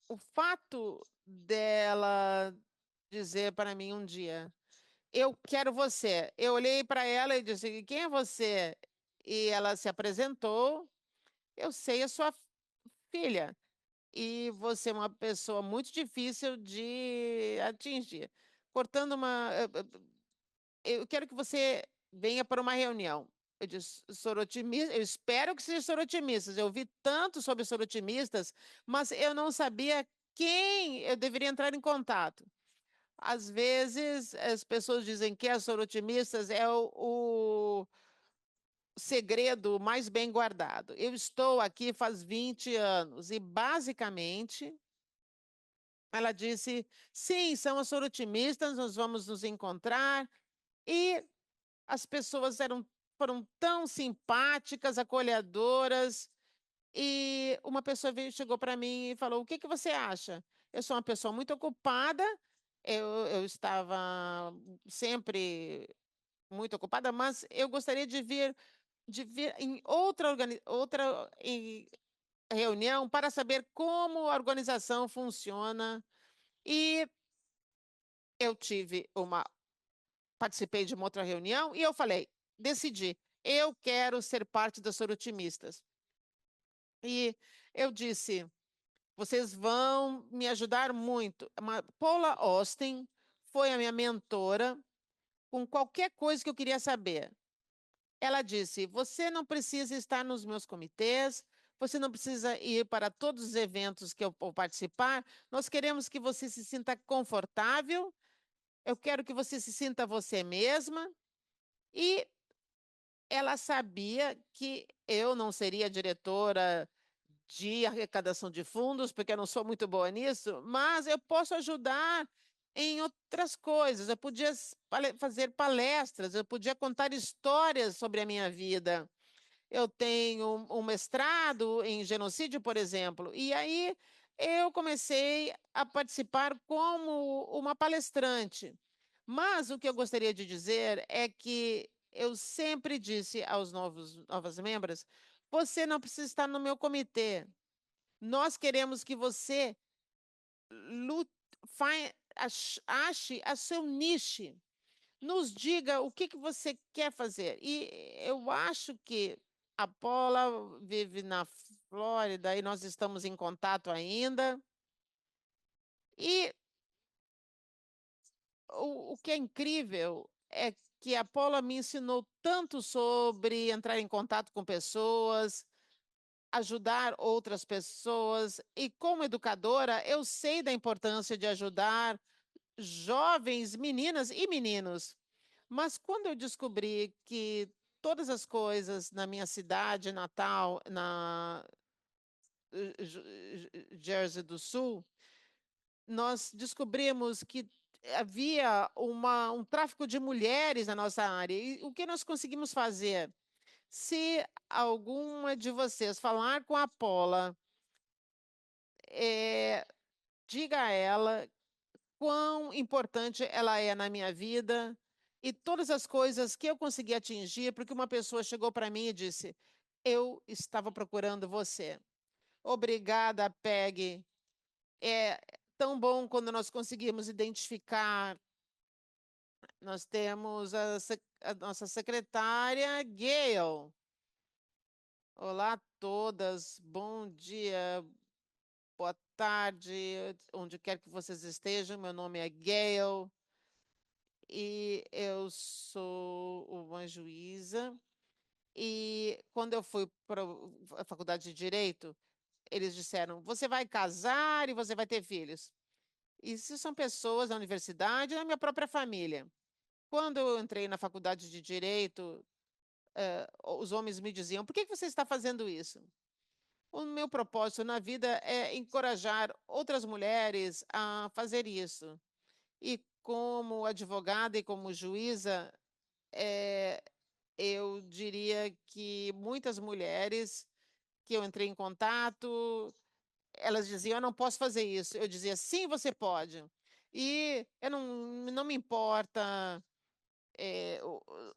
Speaker 1: O fato dela dizer para mim um dia, eu quero você. Eu olhei para ela e disse, quem é você? E ela se apresentou, eu sei a sua filha. E você é uma pessoa muito difícil de atingir. Cortando uma. Eu quero que você venha para uma reunião. Eu disse, sorotimista, eu espero que seja sorotimistas. Eu ouvi tanto sobre sorotimistas, mas eu não sabia quem eu deveria entrar em contato. Às vezes, as pessoas dizem que as sorotimistas é o segredo mais bem guardado. Eu estou aqui faz 20 anos e, basicamente, ela disse: sim, são as sorotimistas, nós vamos nos encontrar. E as pessoas foram tão simpáticas, acolhedoras. E uma pessoa chegou para mim e falou: o que que você acha? Eu sou uma pessoa muito ocupada, eu estava sempre muito ocupada, mas eu gostaria de vir em outra reunião para saber como a organização funciona. E eu participei de uma outra reunião e eu falei, decidi, eu quero ser parte das sorotimistas. E eu disse, vocês vão me ajudar muito. Paula Austin foi a minha mentora com qualquer coisa que eu queria saber. Ela disse, você não precisa estar nos meus comitês, você não precisa ir para todos os eventos que eu vou participar, nós queremos que você se sinta confortável, eu quero que você se sinta você mesma. E ela sabia que eu não seria diretora de arrecadação de fundos, porque eu não sou muito boa nisso, mas eu posso ajudar em outras coisas. Eu podia fazer palestras, eu podia contar histórias sobre a minha vida. Eu tenho um mestrado em genocídio, por exemplo, e aí eu comecei a participar como uma palestrante. Mas o que eu gostaria de dizer é que eu sempre disse aos novas membros: você não precisa estar no meu comitê. Nós queremos que você lute, ache a seu nicho. Nos diga o que que você quer fazer. E eu acho que a Paula vive na Flórida e nós estamos em contato ainda. E o que é incrível é que a Paula me ensinou tanto sobre entrar em contato com pessoas, ajudar outras pessoas. E como educadora, eu sei da importância de ajudar jovens, meninas e meninos. Mas quando eu descobri que todas as coisas na minha cidade natal, na Jersey do Sul, nós descobrimos que havia um tráfico de mulheres na nossa área. E o que nós conseguimos fazer? Se alguma de vocês falar com a Paula, é, diga a ela quão importante ela é na minha vida e todas as coisas que eu consegui atingir, porque uma pessoa chegou para mim e disse: Eu estava procurando você. Obrigada, Peg. É tão bom quando nós conseguimos identificar. Nós temos a nossa secretária, Gail. Olá a todas, bom dia, boa tarde, onde quer que vocês estejam. Meu nome é Gail e eu sou uma juíza. E quando eu fui para a faculdade de Direito, eles disseram: você vai casar e você vai ter filhos. Isso são pessoas da universidade e da minha própria família. Quando eu entrei na faculdade de Direito, os homens me diziam: por que que você está fazendo isso? O meu propósito na vida é encorajar outras mulheres a fazer isso. E como advogada e como juíza, é, eu diria que muitas mulheres que eu entrei em contato, elas diziam: eu não posso fazer isso. Eu dizia: sim, você pode. E eu não me importa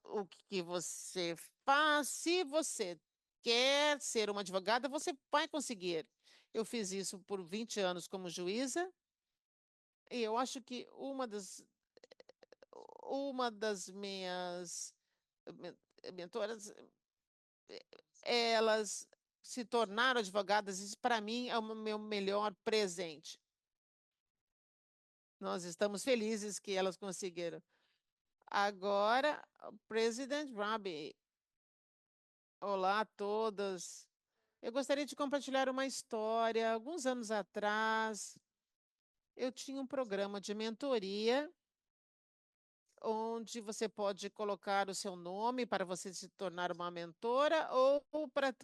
Speaker 1: o que você faz. Se você quer ser uma advogada, você vai conseguir. Eu fiz isso por 20 anos como juíza, e eu acho que uma das minhas mentoras, elas se tornaram advogadas. Isso, para mim, é o meu melhor presente. Nós estamos felizes que elas conseguiram. Agora, o President Robbie. Olá a todas. Eu gostaria de compartilhar uma história. Alguns anos atrás, eu tinha um programa de mentoria onde você pode colocar o seu nome para você se tornar uma mentora ou para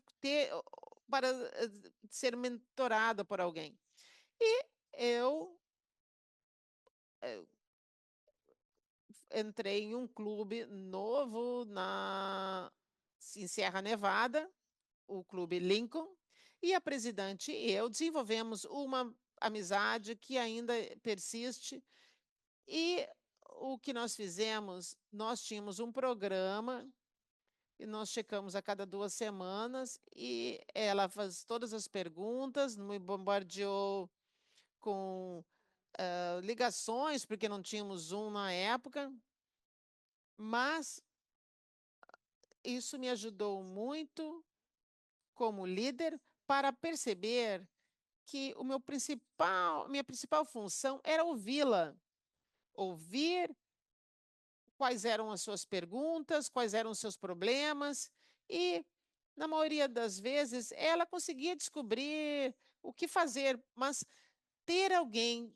Speaker 1: ser mentorado por alguém. E eu eh, entrei em um clube novo em Serra Nevada, o Clube Lincoln, e a presidente e eu desenvolvemos uma amizade que ainda persiste. E o que nós fizemos, nós tínhamos um programa e nós checamos a cada 2 semanas e ela faz todas as perguntas, me bombardeou com ligações, porque não tínhamos Zoom na época, mas isso me ajudou muito como líder para perceber que minha principal função era ouvi-la, ouvir quais eram as suas perguntas, quais eram os seus problemas, e, na maioria das vezes, ela conseguia descobrir o que fazer, mas ter alguém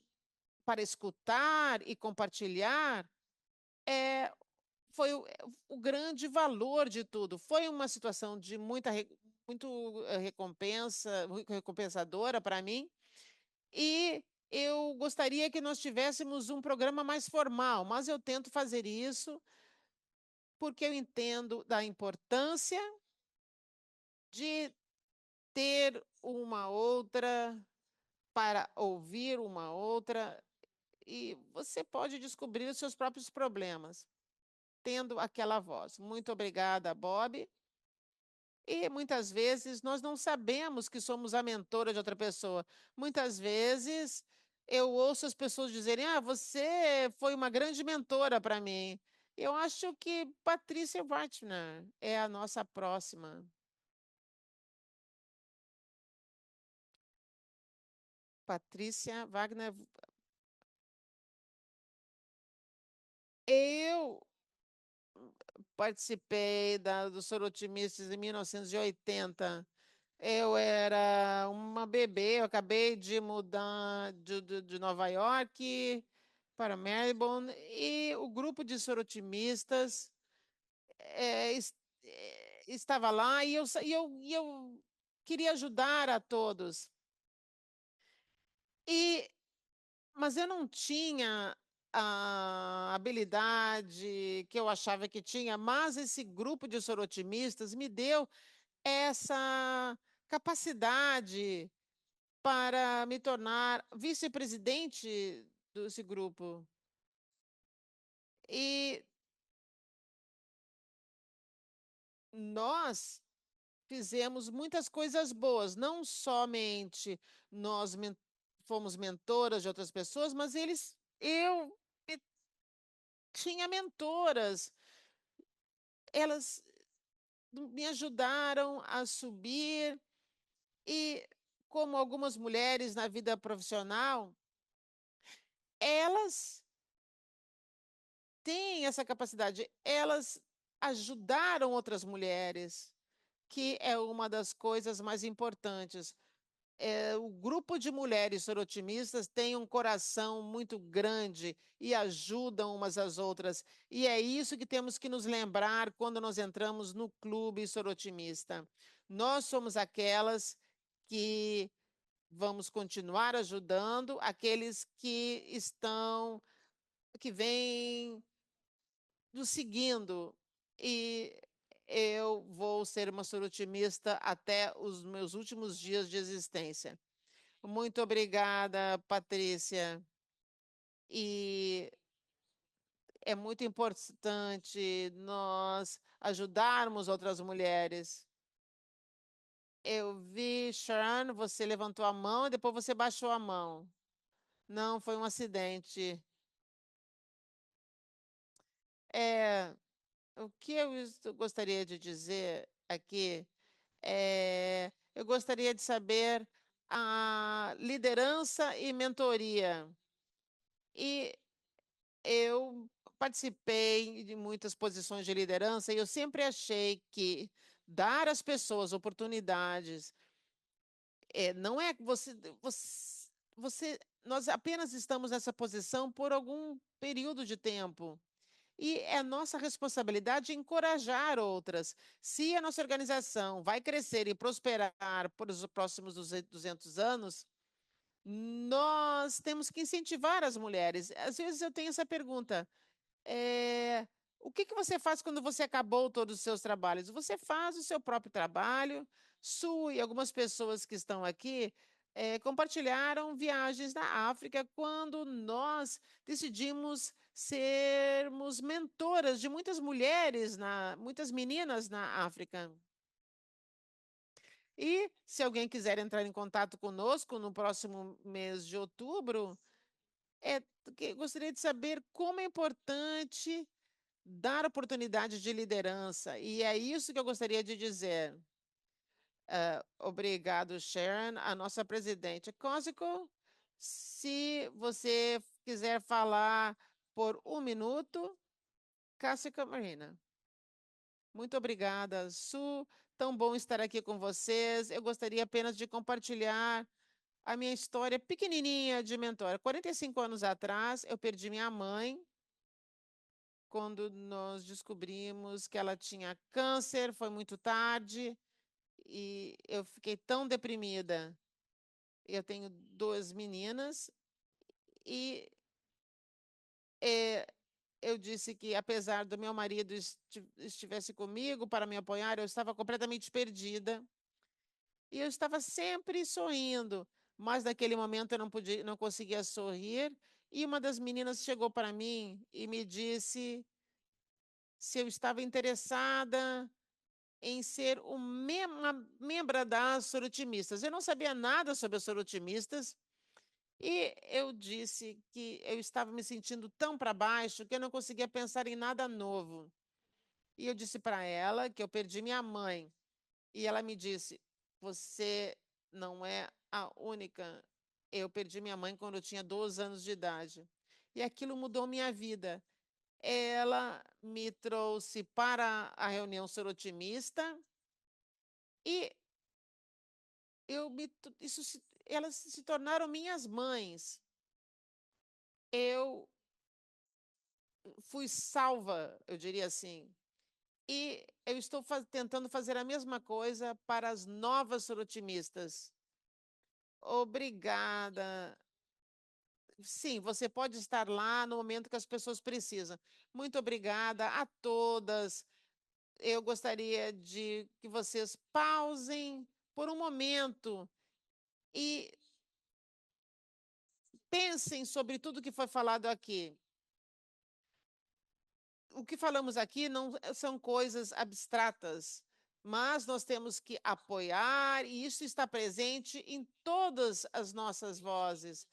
Speaker 1: para escutar e compartilhar é, foi o grande valor de tudo. Foi uma situação de muito recompensa, muito recompensadora para mim, e eu gostaria que nós tivéssemos um programa mais formal, mas eu tento fazer isso porque eu entendo da importância de ter uma outra para ouvir uma outra, e você pode descobrir os seus próprios problemas tendo aquela voz. Muito obrigada, Bob. E muitas vezes nós não sabemos que somos a mentora de outra pessoa. Muitas vezes eu ouço as pessoas dizerem: Ah, você foi uma grande mentora para mim. Eu acho que Patrícia Wartner é a nossa próxima. Patrícia Wagner. Eu participei dos Sorotimistas em 1980. Eu era uma bebê, eu acabei de mudar de Nova York para Melbourne e o grupo de sorotimistas estava lá e eu queria ajudar a todos. E, mas eu não tinha a habilidade que eu achava que tinha, mas esse grupo de sorotimistas me deu essa capacidade para me tornar vice-presidente desse grupo. E nós fizemos muitas coisas boas, não somente nós fomos mentoras de outras pessoas, mas eu tinha mentoras, elas me ajudaram a subir e como algumas mulheres na vida profissional, elas têm essa capacidade, elas ajudaram outras mulheres, que é uma das coisas mais importantes. O grupo de mulheres sorotimistas tem um coração muito grande e ajudam umas às outras. E é isso que temos que nos lembrar quando nós entramos no clube sorotimista. Nós somos aquelas que vamos continuar ajudando aqueles que vêm nos seguindo. E eu vou ser uma sorotimista até os meus últimos dias de existência. Muito obrigada, Patrícia. E é muito importante nós ajudarmos outras mulheres. Eu vi, Sharon, você levantou a mão e depois você baixou a mão. Não, foi um acidente. É, o que gostaria de dizer aqui eu gostaria de saber a liderança e mentoria. E eu participei de muitas posições de liderança e eu sempre achei que dar às pessoas oportunidades não é que nós apenas estamos nessa posição por algum período de tempo. E é nossa responsabilidade encorajar outras. Se a nossa organização vai crescer e prosperar por os próximos 200 anos, nós temos que incentivar as mulheres. Às vezes eu tenho essa pergunta: é, o que que você faz quando você acabou todos os seus trabalhos? Você faz o seu próprio trabalho. Su e algumas pessoas que estão aqui compartilharam viagens na África quando nós decidimos sermos mentoras de muitas mulheres, muitas meninas na África. E se alguém quiser entrar em contato conosco no próximo mês de outubro, é, gostaria de saber como é importante dar oportunidade de liderança. E é isso que eu gostaria de dizer. Obrigado, Sharon. A nossa presidente Cosico, se você quiser falar por um minuto, Cássica Marina. Muito obrigada, Su. Tão bom estar aqui com vocês. Eu gostaria apenas de compartilhar a minha história pequenininha de mentora. 45 anos atrás, eu perdi minha mãe quando nós descobrimos que ela tinha câncer, foi muito tarde e eu fiquei tão deprimida. Eu tenho duas meninas e eh, eu disse que, apesar do meu marido estivesse comigo para me apoiar, eu estava completamente perdida e eu estava sempre sorrindo, mas naquele momento eu não podia, não conseguia sorrir. E uma das meninas chegou para mim e me disse se eu estava interessada em ser uma membra das sorotimistas. Eu não sabia nada sobre as sorotimistas e eu disse que eu estava me sentindo tão para baixo que eu não conseguia pensar em nada novo. E eu disse para ela que eu perdi minha mãe. E ela me disse: Você não é a única. Eu perdi minha mãe quando eu tinha 12 anos de idade. E aquilo mudou minha vida. Ela me trouxe para a reunião sorotimista e elas se tornaram minhas mães. Eu fui salva, eu diria assim. E eu estou tentando fazer a mesma coisa para as novas sorotimistas. Obrigada. Sim, você pode estar lá no momento que as pessoas precisam. Muito obrigada a todas. Eu gostaria de que vocês pausem por um momento e pensem sobre tudo que foi falado aqui. O que falamos aqui não são coisas abstratas, mas nós temos que apoiar, e isso está presente em todas as nossas vozes.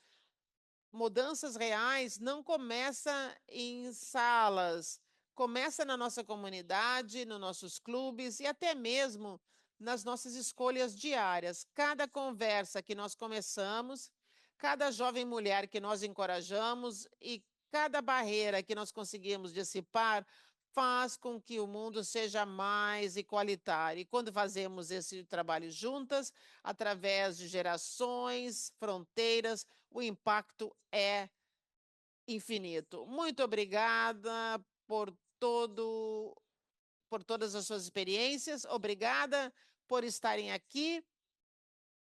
Speaker 1: Mudanças reais não começa em salas, começa na nossa comunidade, nos nossos clubes e até mesmo nas nossas escolhas diárias. Cada conversa que nós começamos, cada jovem mulher que nós encorajamos e cada barreira que nós conseguimos dissipar faz com que o mundo seja mais igualitário. E quando fazemos esse trabalho juntas, através de gerações, fronteiras, o impacto é infinito. Muito obrigada por todas as suas experiências. Obrigada por estarem aqui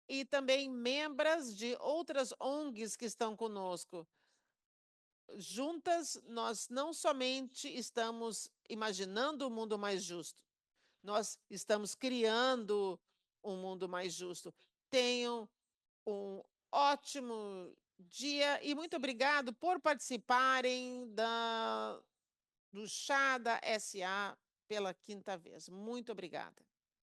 Speaker 1: e também membros de outras ONGs que estão conosco. Juntas, nós não somente estamos imaginando um mundo mais justo, nós estamos criando um mundo mais justo. Tenham um ótimo dia e muito obrigado por participarem do chá da SA pela quinta vez. Muito obrigada.